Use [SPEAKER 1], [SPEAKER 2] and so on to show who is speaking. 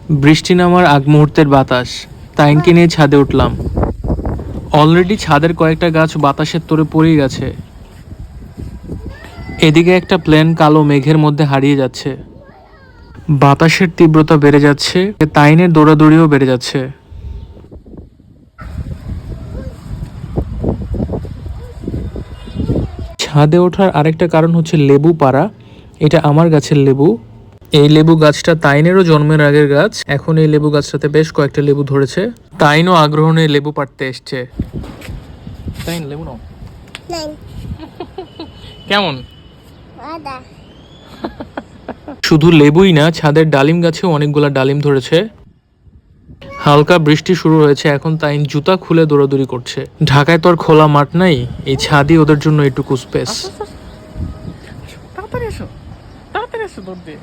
[SPEAKER 1] বৃষ্টি নামার আগ মুহূর্তের বাতাস, তাইনকে নিয়ে ছাদে উঠলাম। অলরেডি ছাদের কয়েকটা গাছ বাতাসের তোড়ে পড়ে গেছে। এদিকে একটা প্লেন কালো মেঘের মধ্যে হারিয়ে যাচ্ছে। বাতাসের তীব্রতা বেড়ে যাচ্ছে, তাইনের দৌড়াদৌড়িও বেড়ে যাচ্ছে। ছাদে ওঠার আরেকটা কারণ হচ্ছে লেবু পাড়া। এটা আমার গাছের লেবু। এই লেবু গাছটা তাইনেরও জন্মের আগের গাছ। এখন এই লেবু গাছটাতে বেশ কয়েকটা লেবু ধরেছে। তাইনও আগ্রহ নিয়ে লেবু পাড়তে এসছে। তাইন লেবু নাও। কেমন? শুধু লেবুই না, ছাদের ডালিম গাছেও অনেকগুলা ডালিম ধরেছে। হালকা বৃষ্টি শুরু হয়েছে, এখন তাইন জুতা খুলে দৌড়াদৌড়ি করছে। ঢাকায় তো আর খোলা মাঠ নাই, এই ছাদই ওদের জন্য এটুকু স্পেস।
[SPEAKER 2] তাড়াতাড়ি এসো, তাড়াতাড়ি এসো, দৌড় দিয়ে।